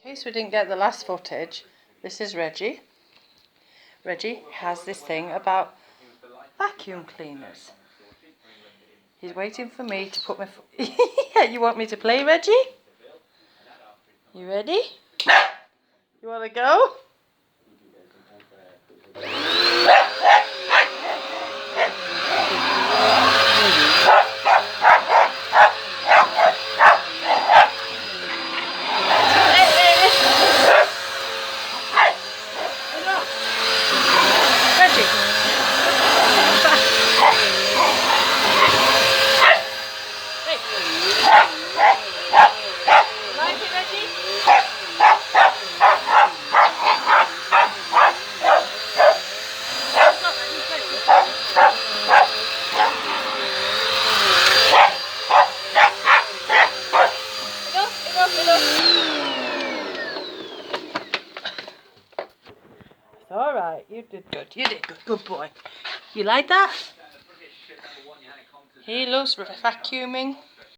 In case we didn't get the last footage, this is Reggie. Reggie has this thing about vacuum cleaners. He's waiting for me to put my... You want me to play, Reggie? You ready? You want to go? Alright, you did good. You did good. Good boy. You like that? He loves vacuuming.